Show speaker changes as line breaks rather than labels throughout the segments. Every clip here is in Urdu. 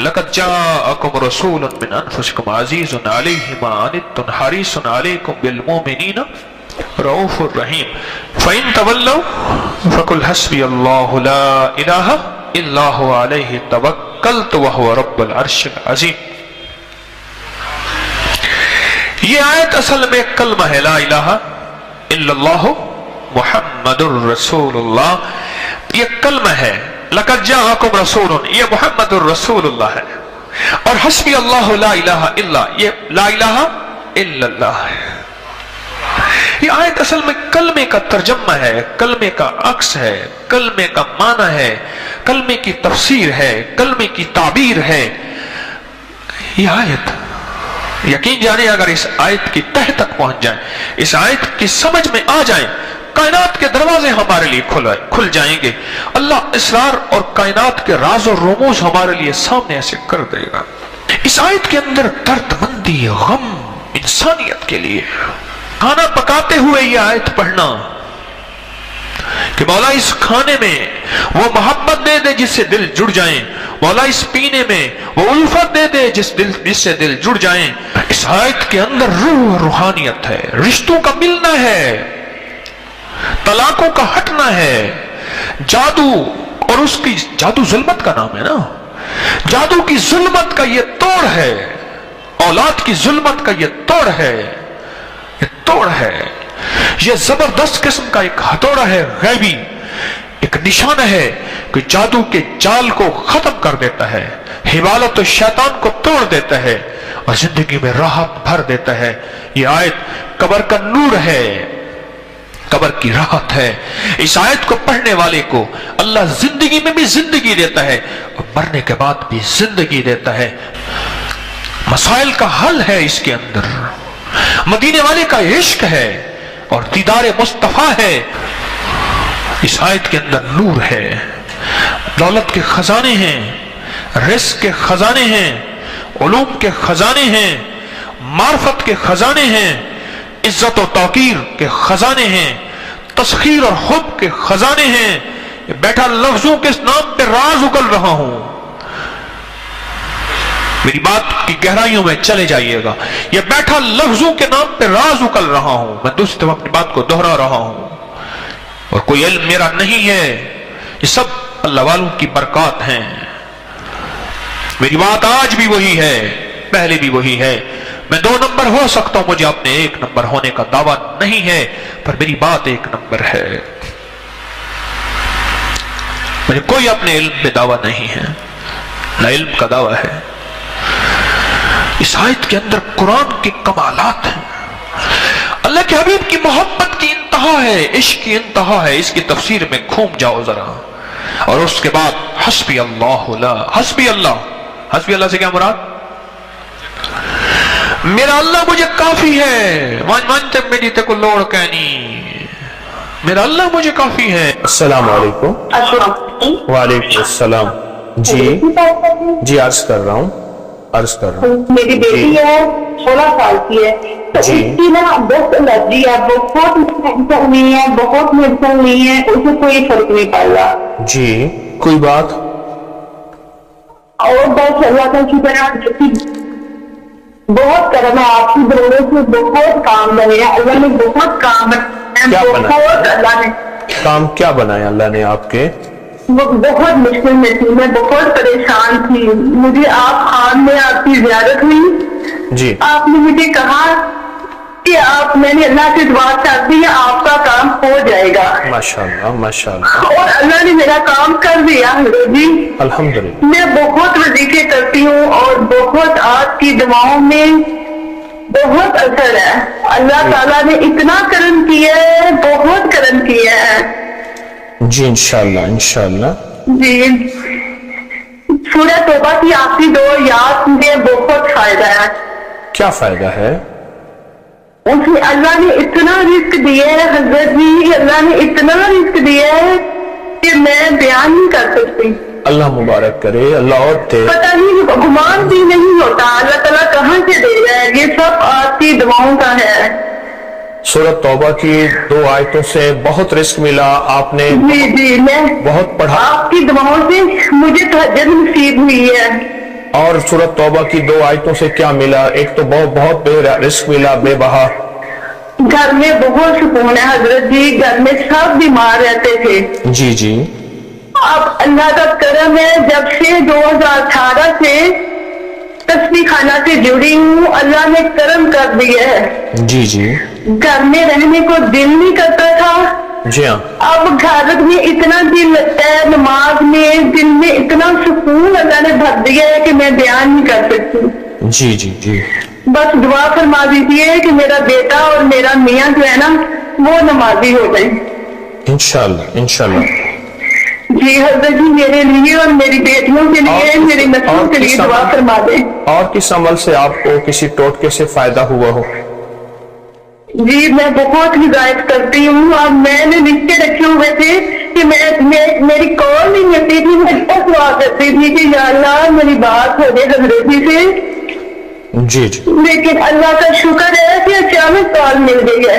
لقد جاءکم رسول من انفسکم عزیز علیہ ما عنتم حریص علیکم بالمؤمنین رؤوف الرحیم فإن تولوا فقل حسبی اللہ لا الہ الا هو علیہ توکلت وهو رب العرش العظیم. یہ آیت اصل میں کلمہ ہے لا الہ الا اللہ محمد الرسول اللہ. یہ کلمہ ہے لقد جاءکم رسول، یہ محمد الرسول اللہ ہے. اور حسبی اللہ لا الہ الا، یہ لا الہ الا اللہ ہے. یہ آیت اصل میں کلمے کا ترجمہ ہے، کلمے کا عکس ہے، کلمے کا معنی ہے، کلمے کی تفسیر ہے، کلمے کی تعبیر ہے. یہ آیت یقین جانے اگر اس آیت کی تہ تک پہنچ جائیں، اس آیت کی سمجھ میں آ جائیں، کائنات کے دروازے ہمارے لیے کھل جائیں گے. اللہ اسرار اور کائنات کے راز اور رموز ہمارے لیے سامنے ایسے کر دے گا. اس آیت کے اندر درد مندی، غم انسانیت کے لیے. کھانا پکاتے ہوئے یہ آیت پڑھنا کہ مولا اس کھانے میں وہ محبت دے دے جس سے دل جڑ جائیں، مولا اس پینے میں وہ الفت دے دے جس سے دل جڑ جائیں. اس آیت کے اندر روح اور روحانیت ہے، رشتوں کا ملنا ہے، طلاقوں کا ہٹنا ہے. جادو اور اس کی جادو ظلمت کا نام ہے نا، جادو کی ظلمت کا یہ توڑ ہے، اولاد کی ظلمت کا یہ توڑ ہے، یہ توڑ ہے. یہ زبردست قسم کا ایک ہتھوڑا ہے، غیبی ایک نشانہ ہے کہ جادو کے جال کو ختم کر دیتا ہے، حبالت شیطان کو توڑ دیتا ہے اور زندگی میں راحت بھر دیتا ہے. یہ آیت قبر کا نور ہے، قبر کی راحت ہے. اس آیت کو پڑھنے والے کو اللہ زندگی میں بھی زندگی دیتا ہے اور مرنے کے بعد بھی زندگی دیتا ہے. مسائل کا حل ہے اس کے اندر، مدینے والے کا عشق ہے اور دیدار مصطفیٰ ہے. اس آیت کے اندر نور ہے، دولت کے خزانے ہیں، رزق کے خزانے ہیں، علوم کے خزانے ہیں، معرفت کے خزانے ہیں، عزت و توقیر کے خزانے ہیں، تسخیر اور حب کے خزانے ہیں. بیٹھا لفظوں کے نام پہ راز اگل رہا ہوں. میری بات کی گہرائیوں میں چلے جائیے گا. یہ بیٹھا لفظوں کے نام پہ راز اگل رہا ہوں. میں دوسری طرف اپنی بات کو دہرا رہا ہوں اور کوئی علم میرا نہیں ہے، یہ سب اللہ والوں کی برکات ہیں. میری بات آج بھی وہی ہے، پہلے بھی وہی ہے. میں 2 نمبر ہو سکتا ہوں، مجھے اپنے 1 نمبر ہونے کا دعویٰ نہیں ہے، پر میری بات 1 نمبر ہے. مجھے کوئی اپنے علم پہ دعویٰ نہیں ہے، نہ علم کا دعویٰ ہے. اس آیت کے اندر قرآن کے کمالات ہیں، اللہ کے حبیب کی محبت کی انتہا ہے، عشق کی انتہا ہے. اس کی تفسیر میں گھوم جاؤ ذرا. اور اس کے بعد حسبی اللہ لا، حسبی اللہ، حسبی اللہ سے کیا مراد؟ میرا اللہ مجھے کافی ہے. وانتے میری تے کو لوڑ کہنی، میرا اللہ مجھے کافی ہے.
السلام علیکم. وعلیکم السلام. جی عرض کر رہا ہوں.
میری بیٹی ہے 16 سال کی ہے، اس کی نا بہت الرجی ہے، بہت میڈیسن نہیں ہے، بہت میڈیسن نہیں ہے، اسے کوئی فرق نہیں پڑ رہا.
جی کوئی بات؟
اور بس اللہ کا شکر ہے، بہت کرم ہے آپ کی دوروں سے، بہت کام بنے ہیں اللہ نے، بہت کام بہت اللہ نے.
کام کیا بنایا اللہ نے آپ کے؟
بہت مشکل میں تھی، میں بہت پریشان تھی. مجھے آپ خان میں آپ کی زیارت ہوئی.
جی
آپ نے مجھے کہا کہ میں نے اللہ سے دعا کر دی، آپ کا کام ہو جائے گا.
ماشاءاللہ ماشاءاللہ.
اور اللہ نے میرا کام کر دیا جی
الحمدللہ.
میں بہت وظیفے کرتی ہوں اور بہت آپ کی دعاؤں میں بہت اثر ہے. اللہ تعالیٰ نے اتنا کرم کیا ہے، بہت کرم کیا ہے.
جی انشاءاللہ انشاءاللہ.
جی سورہ توبہ کی آخری 2 آیات میں بہت فائدہ ہے.
کیا فائدہ ہے؟
اس میں اللہ نے اتنا رزق دیا ہے حضرت جی، اللہ نے اتنا رزق دیا ہے کہ میں بیان نہیں کر سکتی.
اللہ مبارک کرے، اللہ اور دے.
پتہ نہیں، گمان بھی نہیں ہوتا اللہ تعالیٰ کہاں سے دے رہا ہے. یہ سب آپ کی دعاؤں کا ہے.
سورۃ توبہ کی 2 آیتوں سے بہت رزق ملا آپ نے.
جی میں
بہت پڑھا.
آپ کی دعاؤں سے مجھے تہجد نصیب ہوئی ہے.
اور سورۃ توبہ کی 2 آیتوں سے کیا ملا؟ ایک تو بہت رزق ملا بے بہا،
گھر میں بہت سکون ہے حضرت جی، گھر میں سب بیمار رہتے تھے۔
جی جی
اب اللہ کا کرم ہے، جب سے 2018 سے تسبیح خانہ سے جڑی ہوں، اللہ نے کرم کر دیا ہے۔
جی جی
گھر میں رہنے کو دل نہیں کرتا تھا،
جی ہاں
اب گھر میں اتنا دل لگتا ہے، نماز میں دل میں اتنا سکون اللہ نے بھر دیا ہے کہ میں بیان نہیں کر سکتی۔
جی جی جی
بس دعا فرما دیجیے کہ میرا بیٹا اور میرا میاں جو ہے نا وہ نمازی ہو جائیں۔
انشاءاللہ انشاءاللہ۔
جی حضرت جی، میرے لیے اور میری بیٹیوں کے لیے، میری نسلوں کے لیے دعا فرما دیں۔
اور کس عمل سے آپ کو کسی ٹوٹکے سے فائدہ ہوا ہو؟
جی میں بہت ہدایت کرتی ہوں، اب میں نے رشتے رکھے ہوئے تھے کہ میری کال نہیں ملتی تھی، میں بہت دعا کرتی تھی کہ یا اللہ میری بات ہو جائے حضرت جی سے،
جی جی
لیکن اللہ کا شکر ہے کہ اچانک کال مل گئی ہے۔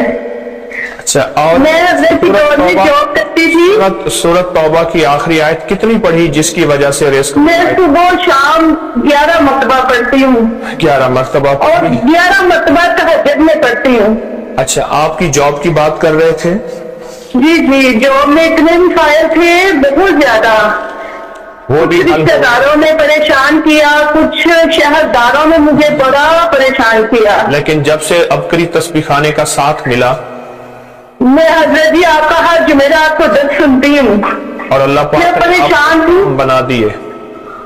اچھا، اور
میں حضرت کی دور میں جاب کرتی تھی،
سورۃ توبہ کی آخری آیت کتنی پڑھی جس کی وجہ سے رزق؟
میں صبح شام 11 مرتبہ پڑھتی ہوں
11 مرتبہ
اور 11 مرتبہ تہجد میں پڑھتی ہوں۔
اچھا، آپ کی جاب کی بات کر رہے تھے؟
جی جی، جاب میں اتنے مسائل تھے بہت زیادہ،
وہ بھی
کچھ رشتے داروں نے پریشان کیا، کچھ شہرداروں نے مجھے بڑا پریشان کیا،
لیکن جب سے ابکری تسبیح خانے کا ساتھ ملا
میں حضرت جی آپ کا ہر جمعرات کو درس سنتی ہوں،
اور اللہ
میں
پاک
پریشان
نے
ہوں،
بنا دیے،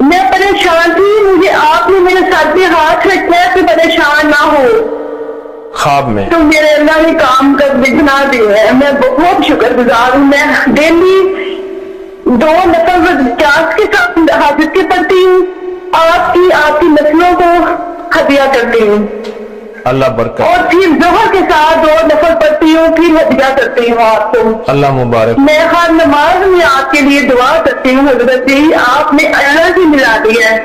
میں پریشان تھی، مجھے آپ نے میرے سر پہ ہاتھ رکھا ہے کہ پریشان نہ ہو،
خواب میں
تو میرے اللہ نے کام کر بنا دیا ہے، میں بہت شکر گزار ہوں۔ میں ڈیلی 2 نفل چاس کے ساتھ حاجت کے پڑھتی ہوں، آپ کی نسلوں کو ہدیہ کرتی ہوں،
اللہ برکت،
اور پھر ظہر کے ساتھ 2 نفل پڑھتی ہوں، پھر ہدیہ کرتی ہوں آپ کو۔
اللہ مبارک۔
میں ہر نماز میں آپ کے لیے دعا کرتی ہوں حضرت جی، آپ نے اللہ سے ملا دیا ہے،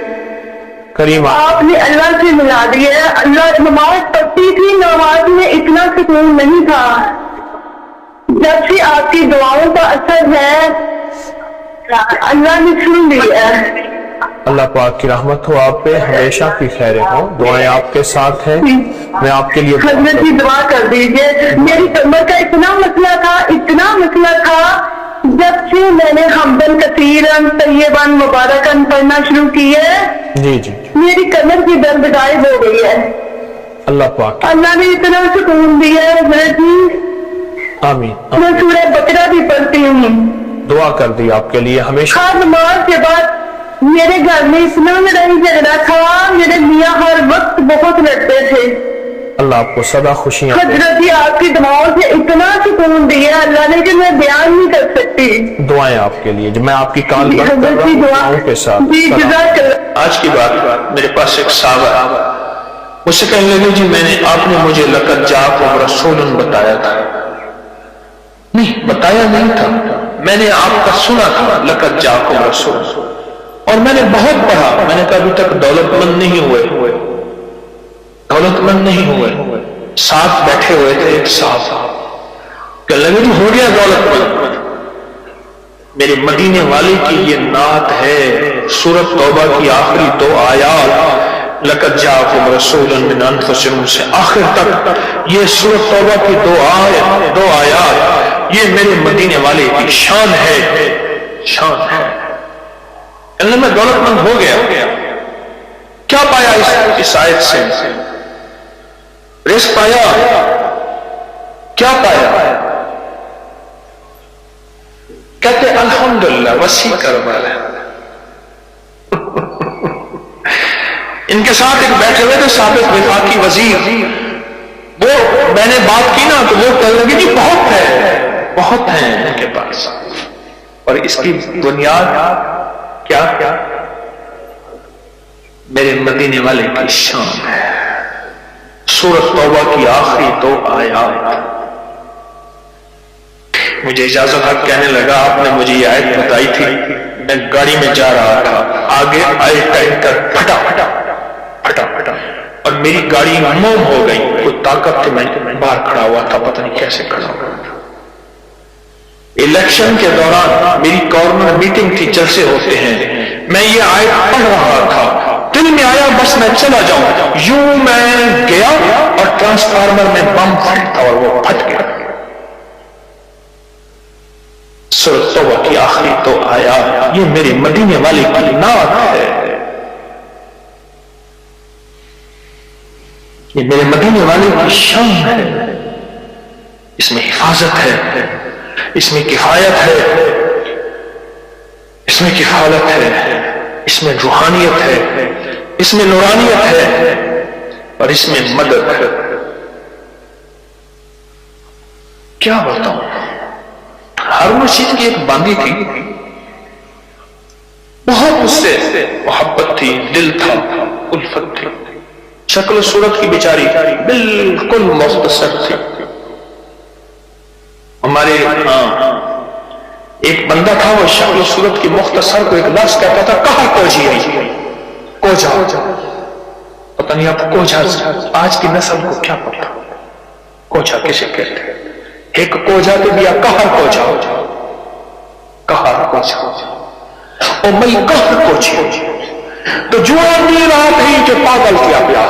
کریم
آپ نے اللہ سے ملا دیا ہے۔ اللہ نماز پڑھتی تھی، نماز میں اتنا سکون نہیں تھا، جب سے آپ کی دعاؤں کا اثر ہے اللہ نے سن لیا ہے۔
اللہ پاک کی رحمت ہو آپ پہ، ہمیشہ کی خیریں ہوں، دعائیں آپ کے ساتھ ہیں، میں آپ کے لیے
حضرت جی دعا کر دیجیے، میری کمر کا اتنا مسئلہ تھا، جب سے میں نے حمدن کثیرن طیبن مبارکن پڑھنا شروع کی ہے،
جی جی
میری کمر کی درد غائب ہو گئی ہے۔
اللہ پاک،
اللہ نے اتنا سکون دیا ہے حضرت جی۔
آمین۔
میں سورہ بقرہ بھی پڑھتی ہوں،
دعا کر دی آپ کے لیے ہمیشہ۔
ہر نماز کے بعد میرے گھر میں اتنا لڑائی جھگڑا تھا، میرے میاں ہر وقت بہت لڑتے تھے،
اللہ آپ کو سدا خوشیاں دے۔
حضرت جی آپ کی دعاؤں سے اتنا سکون دیا اللہ نے کہ میں بیان نہیں کر سکتی۔
دعائیں آپ کے لیے، میں آپ کی کال
جی
بند کر
حضرت
رہا
جی
ہوں
دعا،
دعاؤں کے ساتھ۔
جی جزاک اللہ۔
آج کی بات، میرے پاس ایک صحابہ مجھ سے کہنے لگے جی آپ نے مجھے لقد جاءکم رسول بتایا تھا، نہیں بتایا نہیں تھا، میں نے آپ کا سنا تھا لقد جاءکم رسول، اور میں نے بہت پڑھا، میں نے کہا ابھی تک دولت مند نہیں ہوئے، ساتھ بیٹھے ہوئے تھے ایک صاحب، کہ لگے جی ہو گیا دولت مند۔ میرے مدینے والے کی یہ نعت ہے، سورۃ توبہ کی آخری 2 آیات، لقد جاءکم رسول من انفسکم سے آخر تک، یہ سورۃ توبہ کی 2 آیات، یہ میرے مدینے والے کی شان ہے۔ اللہ میں دولت مند ہو گیا، کیا پایا اس آیت سے؟ رزق پایا، کیا پایا؟ کہتے الحمدللہ وسیع کاروبار ہے۔ ان کے ساتھ ایک بیٹھے ہوئے تھے سابق وفاقی وزیر، وہ میں نے بات کی نا تو وہ کہنے لگے جی بہت ہیں ان کے پاس، اور اس کی بنیاد کیا؟ میرے مدینے والے کی شان ہے۔ سورۃ توبہ کی آخری 2 آیات۔ مجھے اجازت حق کہنے لگا آپ نے مجھے یہ آیت بتائی تھی، میں گاڑی میں جا رہا تھا، آگے آئے ٹینکر پھٹا اور میری گاڑی موم ہو گئی، کوئی طاقت تھی، میں باہر کھڑا ہوا تھا، پتہ نہیں کیسے کھڑا ہوا تھا۔ الیکشن کے دوران میری کارنر میٹنگ تھی، جلسے ہوتے ہیں، میں یہ آیت پڑھ رہا تھا، دل میں
بس میں چلا جاؤں. یوں میں گیا اور ٹرانسفارمر میں بم پھٹا اور وہ پھٹ گیا. سورۃ توبہ کی آخری تو آیا. یہ میرے مدینے والے کی نعت ہے, یہ میرے مدینے والے کی شان ہے. اس میں حفاظت ہے, اس میں کفایت ہے, اس میں کفالت ہے, اس میں روحانیت ہے, اس میں نورانیت ہے, اور اس میں مدد ہے. کیا بتاؤں, ہارون رشید کی ایک باندی تھی, بہت اس سے محبت تھی, دل تھا, الفت تھی. شکل و صورت کی بیچاری بالکل مختصر تھی. ہمارے ایک بندہ تھا, وہ شکل و صورت کی مختصر کو ایک لفظ کہتا تھا کہا کوجی ہے, کوجا. پتہ نہیں آپ کوجا آج کی نسل کو کیا پتا کوجا کسے کہتے ہیں. ایک کوجا تو دیا کہر کوجا, کہر کوجا, اور مئی کہر کوجی. تو جو آدمی رات ہی جو پاگل کیا پیا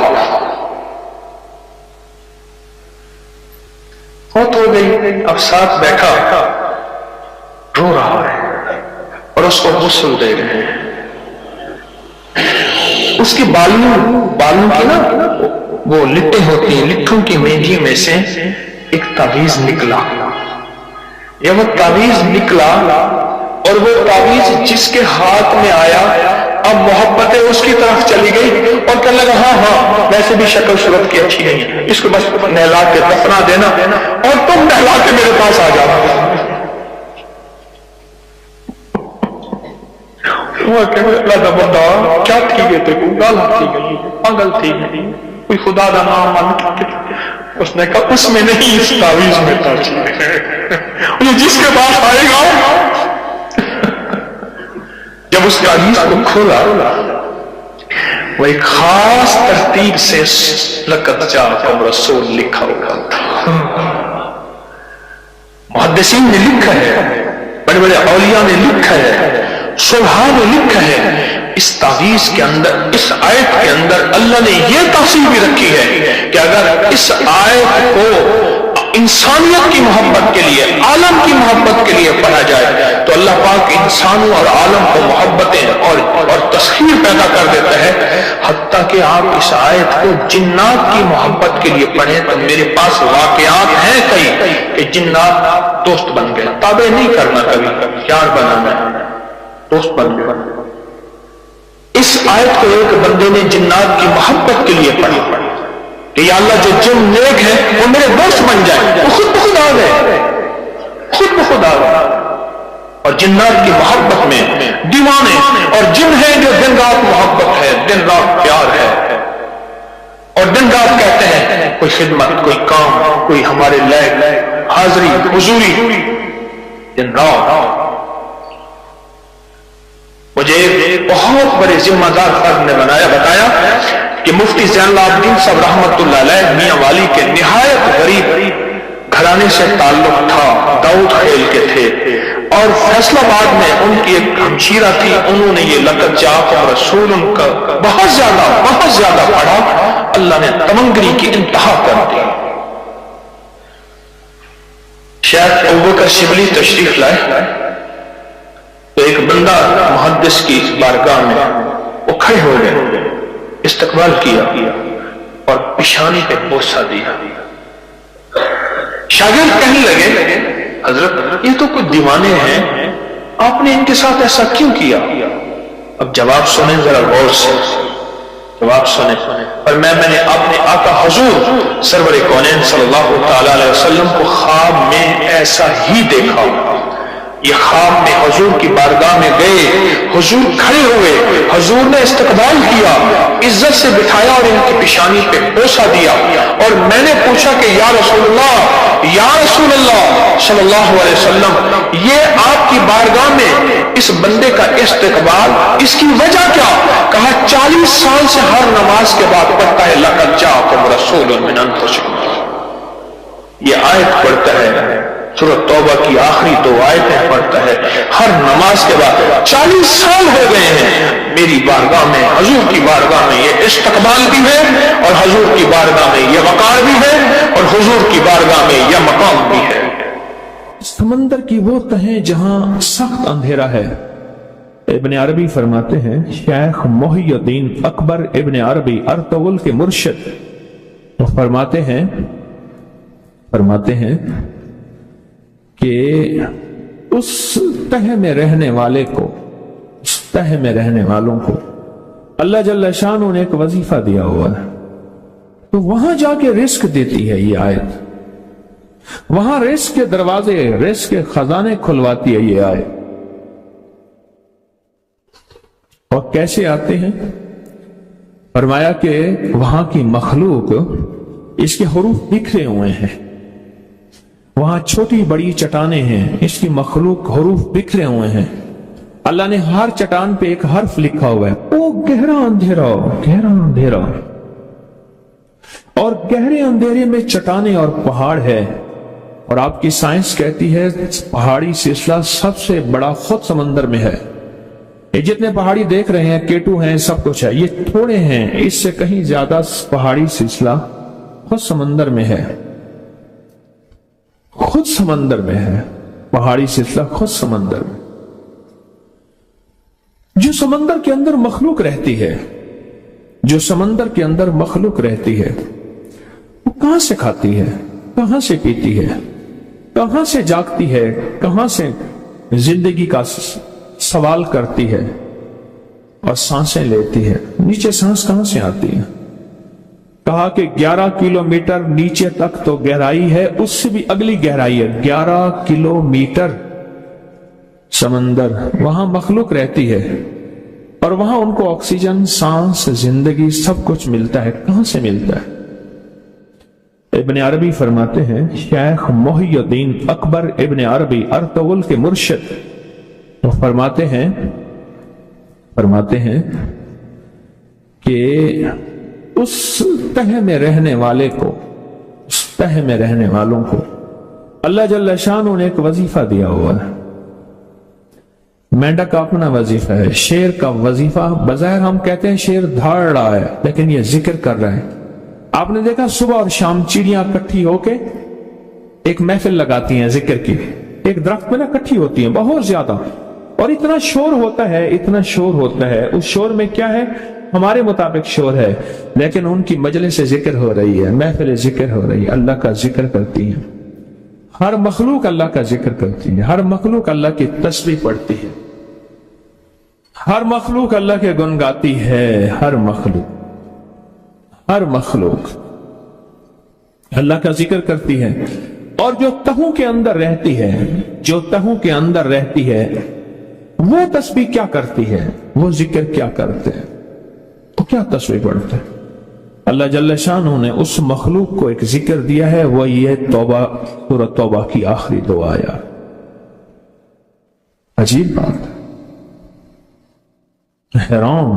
بہت ہو گئی. اب ساتھ بیٹھا رو رہا ہے اور اس کو غسل دے رہے ہیں. اس کے بالوں کی نا وہ لٹیں ہوتی ہیں, لٹھوں کی مہندی میں سے ایک تعویذ نکلا. یا وہ تعویذ نکلا اور وہ تعویذ جس کے ہاتھ میں آیا اب محبتیں اس کی طرف چلی گئی اور کہنے لگا ہاں ویسے بھی شکل صورت کی اچھی نہیں ہے, اس کو بس نہلا کے دفنا دینا اور تم نہلا کے میرے پاس آ جاؤ. اللہ کا بندہ کیا تھی گئے تھے, گالا تھی گئی, پاگل تھی گئی, کوئی خدا کا نام مان. اس نے کہا اس میں نہیں, اس تعویذ میں تھا. جس کے پاس آئے گا, جب اس تعویذ کو کھولا وہ ایک خاص ترتیب سے لقد جاءکم رسول لکھا ہوا تھا. محدثین نے لکھا ہے, بڑے بڑے اولیاء نے لکھا ہے, صلحاء نے لکھا ہے. اس تعویذ کے اندر, اس آیت کے اندر اللہ نے یہ تفصیل بھی رکھی ہے کہ اگر اس آیت کو انسانیت کی محبت کے لیے, عالم کی محبت کے لیے پڑھا جائے تو اللہ پاک انسانوں اور عالم کو محبتیں اور تسخیر پیدا کر دیتا ہے. حتیٰ کہ آپ اس آیت کو جنات کی محبت کے لیے پڑھیں تو میرے پاس واقعات ہیں کئی کہ جنات دوست بن گئے. تابع نہیں کرنا, کبھی یار بنانا ہے, دوست بن گئے. اس آیت کو ایک بندے نے جنات کی محبت کے لیے پڑھی کہ یا اللہ جو جن نیک ہے وہ میرے دوست بن جائے. وہ خود بخود آ گئے, خود بخود آ گئے. اور جنات کی محبت میں دیوانے اور جن ہیں جو دن رات محبت ہے, دن رات پیار ہے, اور دن رات کہتے ہیں کوئی خدمت, کوئی کام, کوئی ہمارے لائق حاضری حضوری, دن رات. مجھے ایک بہت بڑے ذمہ دار فرد نے بتایا کہ مفتی زین العابدین صاحب رحمت اللہ علیہ میاں والی کے نہایت غریب گھرانے سے تعلق تھا, داؤد خیل کے تھے, اور فیصل آباد میں ان کی ایک ہمشیرہ تھی. انہوں نے یہ لقد جاءکم رسول کا بہت زیادہ پڑھا. اللہ نے تمنگری کی انتہا کر دی. شیخ ابوبکر شبلی تشریف لائے تو ایک بندہ محدث کی بارگاہ میں وہ کھڑے ہو گئے, استقبال کیا اور پیشانی پہ بوسہ دیا. شاگرد کہنے لگے حضرت یہ تو کوئی دیوانے ہیں, آپ نے ان کے ساتھ ایسا کیوں کیا؟ اب جواب سنیں ذرا غور سے, جواب سنیں. اور میں نے اپنے آقا حضور سرور کونین صلی اللہ تعالی علیہ وسلم کو خواب میں ایسا ہی دیکھا. یہ خواب میں حضور کی بارگاہ میں گئے, حضور کھڑے ہوئے, حضور نے استقبال کیا, عزت سے بٹھایا اور ان کی پیشانی پہ بوسہ دیا. اور میں نے پوچھا کہ یا رسول اللہ صلی اللہ علیہ وسلم, یہ آپ کی بارگاہ میں اس بندے کا استقبال, اس کی وجہ کیا؟ کہا 40 سال سے ہر نماز کے بعد پڑھتا ہے لقد جاءکم رسول من انفسکم. یہ آیت پڑھتا ہے, سورۃ توبہ کی آخری 2 آیتیں پڑھتا ہے ہر نماز کے بعد. 40 سال ہو گئے ہیں میری بارگاہ میں, حضور کی بارگاہ میں یہ استقبال بھی ہے اور حضور کی بارگاہ میں یہ وقار بھی ہے اور حضور کی بارگاہ میں یہ مقام بھی ہے۔
سمندر کی وہ تہیں جہاں سخت اندھیرا ہے۔ ابن عربی فرماتے ہیں، شیخ محی الدین اکبر ابن عربی ارطغرل کے مرشد وہ فرماتے ہیں کہ اس تہ میں رہنے والے کو، اس تہ میں رہنے والوں کو اللہ جل شانہ نے ایک وظیفہ دیا ہوا ہے، تو وہاں جا کے رزق دیتی ہے یہ آیت، وہاں رزق کے دروازے، رزق کے خزانے کھلواتی ہے یہ آیت۔ اور کیسے آتے ہیں؟ فرمایا کہ وہاں کی مخلوق، اس کے حروف بکھرے ہوئے ہیں، وہاں چھوٹی بڑی چٹانیں ہیں، اس کی مخلوق حروف بکھرے ہوئے ہیں، اللہ نے ہر چٹان پہ ایک حرف لکھا ہوا ہے، او گہرا اندھیرا، گہرا اندھیرا، اور گہرے اندھیرے میں چٹانیں اور پہاڑ ہے، اور آپ کی سائنس کہتی ہے پہاڑی سلسلہ سب سے بڑا خود سمندر میں ہے۔ یہ جتنے پہاڑی دیکھ رہے ہیں، کیٹو ہیں، سب کچھ ہے، یہ تھوڑے ہیں، اس سے کہیں زیادہ پہاڑی سلسلہ خود سمندر میں ہے، خود سمندر میں ہے، پہاڑی سلسلہ خود سمندر میں۔ جو سمندر کے اندر مخلوق رہتی ہے، جو سمندر کے اندر مخلوق رہتی ہے، وہ کہاں سے کھاتی ہے، کہاں سے پیتی ہے، کہاں سے جاگتی ہے، کہاں سے زندگی کا سوال کرتی ہے اور سانسیں لیتی ہے، نیچے سانس کہاں سے آتی ہے؟ کہا کہ 11 کلومیٹر نیچے تک تو گہرائی ہے، اس سے بھی اگلی گہرائی ہے، 11 کلومیٹر سمندر، وہاں مخلوق رہتی ہے، اور وہاں ان کو آکسیجن، سانس، زندگی سب کچھ ملتا ہے۔ کہاں سے ملتا ہے؟ ابن عربی فرماتے ہیں، شیخ محی الدین اکبر ابن عربی ارطغرل کے مرشد وہ فرماتے ہیں کہ اس تہ میں رہنے والے کو، اس تہ میں رہنے والوں کو اللہ جل شانہ نے ایک وظیفہ دیا ہوا ہے۔ مینڈک کا اپنا وظیفہ ہے، شیر کا وظیفہ، بظاہر ہم کہتے ہیں شیر دھاڑ رہا ہے، لیکن یہ ذکر کر رہا ہے۔ آپ نے دیکھا صبح اور شام چڑیاں اکٹھی ہو کے ایک محفل لگاتی ہیں ذکر کی، ایک درخت میں نا اکٹھی ہوتی ہیں بہت زیادہ، اور اتنا شور ہوتا ہے، اتنا شور ہوتا ہے، اس شور میں کیا ہے؟ ہمارے مطابق شور ہے، لیکن ان کی مجلس ذکر ہو رہی ہے، محفل ذکر ہو رہی ہے، اللہ کا ذکر کرتی ہے، ہر مخلوق اللہ کا ذکر کرتی ہے، ہر مخلوق اللہ کی تسبیح پڑھتی ہے، ہر مخلوق اللہ کے گن گاتی ہے، ہر مخلوق اللہ کا ذکر کرتی ہے۔ اور جو تہوں کے اندر رہتی ہے، جو تہوں کے اندر رہتی ہے، وہ تسبیح کیا کرتی ہے، وہ ذکر کیا کرتے ہیں، وہ کیا تسبیح پڑھتے ہیں؟ اللہ جل شانہ نے اس مخلوق کو ایک ذکر دیا ہے، وہ یہ توبہ، سورۃ توبہ کی آخری دو آیات۔ عجیب بات، حیران۔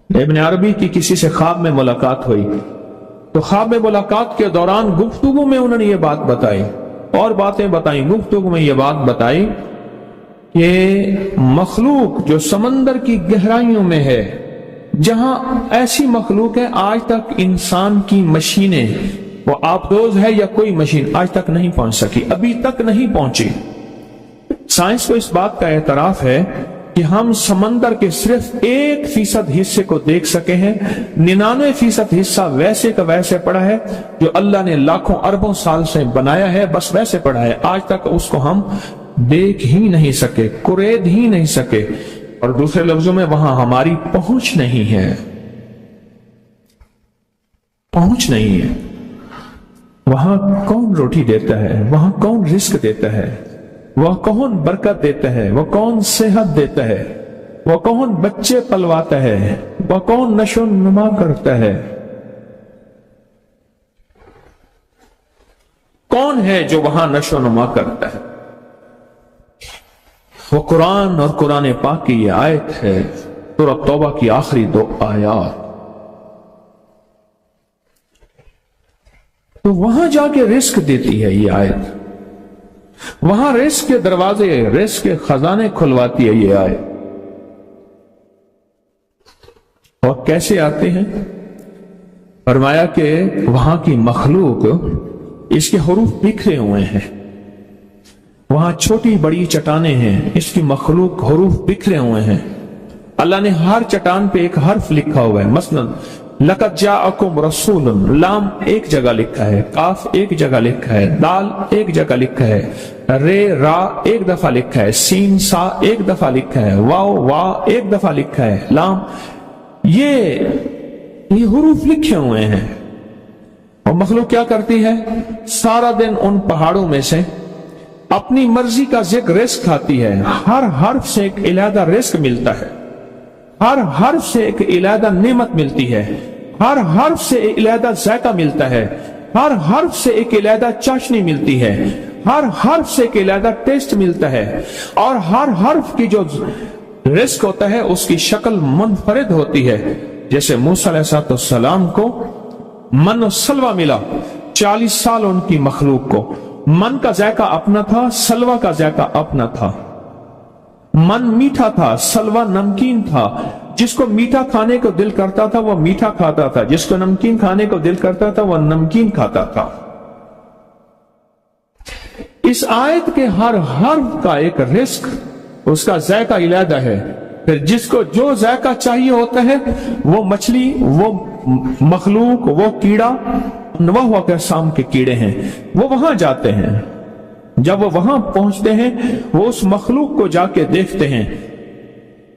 ابن عربی کی کسی سے خواب میں ملاقات ہوئی، تو خواب میں ملاقات کے دوران گفتگو میں انہوں نے یہ بات بتائی، اور باتیں بتائیں، گفتگو میں یہ بات بتائی کہ مخلوق جو سمندر کی گہرائیوں میں ہے، جہاں ایسی مخلوق ہے آج تک انسان کی مشینیں، وہ آبدوز ہے یا کوئی مشین آج تک نہیں پہنچ سکی، ابھی تک نہیں پہنچی۔ سائنس کو اس بات کا اعتراف ہے کہ ہم سمندر کے صرف 1% حصے کو دیکھ سکے ہیں، 99% حصہ ویسے کا ویسے پڑا ہے جو اللہ نے لاکھوں اربوں سال سے بنایا ہے، بس ویسے پڑا ہے، آج تک اس کو ہم دیکھ ہی نہیں سکے، قرید ہی نہیں سکے، اور دوسرے لفظوں میں وہاں ہماری پہنچ نہیں ہے، پہنچ نہیں ہے۔ وہاں کون روٹی دیتا ہے، وہاں کون رزق دیتا ہے، وہ کون برکت دیتا ہے، وہ کون صحت دیتا ہے، وہ کون بچے پلواتا ہے، وہ کون نشو و نما کرتا ہے، کون ہے جو وہاں نشو و نما کرتا ہے؟ وہ قرآن اور قرآن پاک کی یہ آیت ہے، سورۃ توبہ کی آخری دو آیات۔ تو وہاں جا کے رزق دیتی ہے یہ آیت، وہاں رزق کے دروازے، رزق کے خزانے کھلواتی ہے یہ آیت۔ اور کیسے آتے ہیں؟ فرمایا کہ وہاں کی مخلوق اس کے حروف بکھرے ہوئے ہیں، وہاں چھوٹی بڑی چٹانیں ہیں، اس کی مخلوق حروف بکھرے ہوئے ہیں، اللہ نے ہر چٹان پہ ایک حرف لکھا ہوا ہے۔ مثلا لقد جاءکم رسول، لام ایک جگہ لکھا ہے، کاف ایک جگہ لکھا ہے، دال ایک جگہ لکھا ہے، رے را ایک دفعہ لکھا ہے، سین سا ایک دفعہ لکھا ہے، واو وا ایک دفعہ لکھا ہے، لام یہ حروف لکھے ہوئے ہیں۔ اور مخلوق کیا کرتی ہے؟ سارا دن ان پہاڑوں میں سے اپنی مرضی کا ذکر رزق کھاتی ہے، ہر حرف سے ایک علیحدہ رزق ملتا ہے، ہر حرف سے ایک علیحدہ نعمت ملتی ہے، ہر حرف سے ایک علیحدہ ذائقہ ملتا ہے، ہر حرف سے ایک علیحدہ چاشنی ملتی ہے، ہر حرف سے ایک علیحدہ ٹیسٹ ملتا ہے، اور ہر حرف کی جو رزق ہوتا ہے اس کی شکل منفرد ہوتی ہے۔ جیسے موسیٰ علیہ السلام کو من و سلوہ ملا، 40 سال ان کی مخلوق کو من کا ذائقہ اپنا تھا، سلوہ کا ذائقہ اپنا تھا۔ من میٹھا تھا، سلوہ نمکین تھا، جس کو میٹھا کھانے کو دل کرتا تھا وہ میٹھا کھاتا تھا، جس کو نمکین کھانے کو دل کرتا تھا وہ نمکین کھاتا تھا۔ اس آیت کے ہر حرف کا ایک رزق، اس کا ذائقہ علیحدہ ہے۔ پھر جس کو جو ذائقہ چاہیے ہوتا ہے، وہ مچھلی، وہ مخلوق، وہ کیڑا، انواع و اقسام کے کیڑے ہیں، وہ وہاں جاتے ہیں۔ جب وہ وہاں پہنچتے ہیں وہ اس مخلوق کو جا کے دیکھتے ہیں،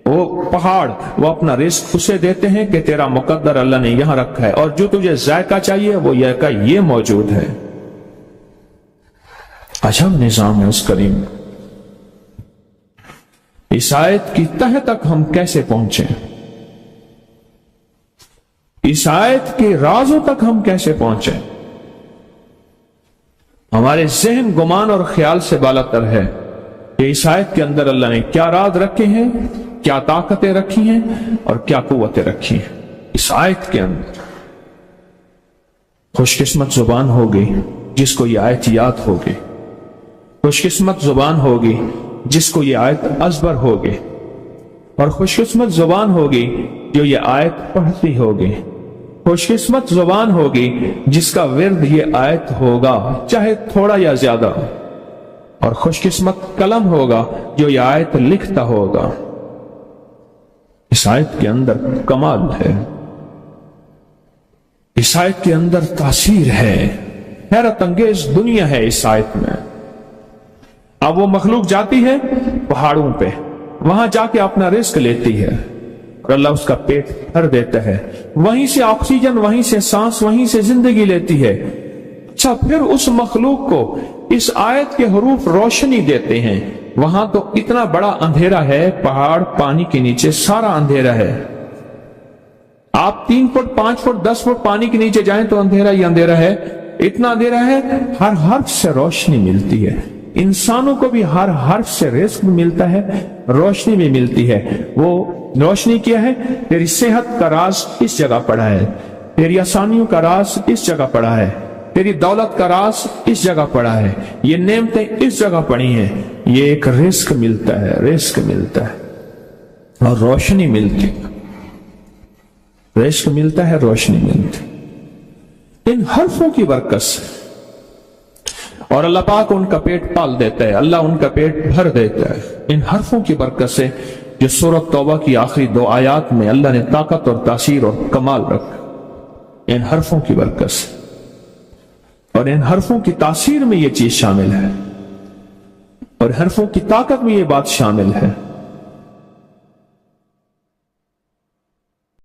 وہ پہاڑ وہ اپنا رزق اسے دیتے ہیں کہ تیرا مقدر اللہ نے یہاں رکھا ہے، اور جو تجھے ذائقہ چاہیے وہ یہ موجود ہے۔ عجب نظام ہے اس کریم۔ اس آیت کی تہ تک ہم کیسے پہنچے؟ اس آیت کے رازوں تک ہم کیسے پہنچے؟ ہمارے ذہن گمان اور خیال سے بالا تر ہے کہ اس آیت کے اندر اللہ نے کیا راز رکھے ہیں، کیا طاقتیں رکھی ہیں اور کیا قوتیں رکھی ہیں۔ اس آیت کے اندر خوش قسمت زبان ہوگی جس کو یہ آیت یاد ہوگی، خوش قسمت زبان ہوگی جس کو یہ آیت ازبر ہوگی، اور خوش قسمت زبان ہوگی جو یہ آیت پڑھتی ہوگی، خوش قسمت زبان ہوگی جس کا ورد یہ آیت ہوگا چاہے تھوڑا یا زیادہ، اور خوش قسمت قلم ہوگا جو یہ آیت لکھتا ہوگا۔ اس آیت کے اندر کمال ہے، اس آیت کے اندر تاثیر ہے، حیرت انگیز دنیا ہے اس آیت میں۔ اب وہ مخلوق جاتی ہے پہاڑوں پہ، وہاں جا کے اپنا رزق لیتی ہے، اور اللہ اس کا پیٹ بھر دیتا ہے، وہیں سے آکسیجن، وہیں سے سانس، وہیں سے زندگی لیتی ہے۔ اچھا، پھر اس مخلوق کو اس آیت کے حروف روشنی دیتے ہیں۔ وہاں تو اتنا بڑا اندھیرا ہے، پہاڑ پانی کے نیچے سارا اندھیرا ہے، آپ 3 فٹ 5 فٹ 10 فٹ پانی کے نیچے جائیں تو اندھیرا ہی اندھیرا ہے، اتنا اندھیرا ہے۔ ہر حرف سے روشنی ملتی ہے، انسانوں کو بھی ہر حرف سے رزق بھی ملتا ہے، روشنی بھی ملتی ہے۔ وہ روشنی کیا ہے؟ تیری صحت کا راز اس جگہ پڑا ہے، تیری آسانیوں کا راز اس جگہ پڑا ہے، تیری دولت کا راز اس جگہ پڑا ہے، یہ نعمتیں اس جگہ پڑی ہیں۔ یہ ایک رزق ملتا ہے، رزق ملتا ہے اور روشنی ملتی ہے، رزق ملتا ہے، روشنی ملتی ہے ان حرفوں کی برکت سے۔ اور اللہ پاک ان کا پیٹ پال دیتا ہے، اللہ ان کا پیٹ بھر دیتا ہے ان حرفوں کی برکت سے، جو سورۃ توبہ کی آخری 2 آیات میں اللہ نے طاقت اور تاثیر اور کمال رکھا ان حرفوں کی برکت سے۔ اور ان حرفوں کی تاثیر میں یہ چیز شامل ہے، اور حرفوں کی طاقت میں یہ بات شامل ہے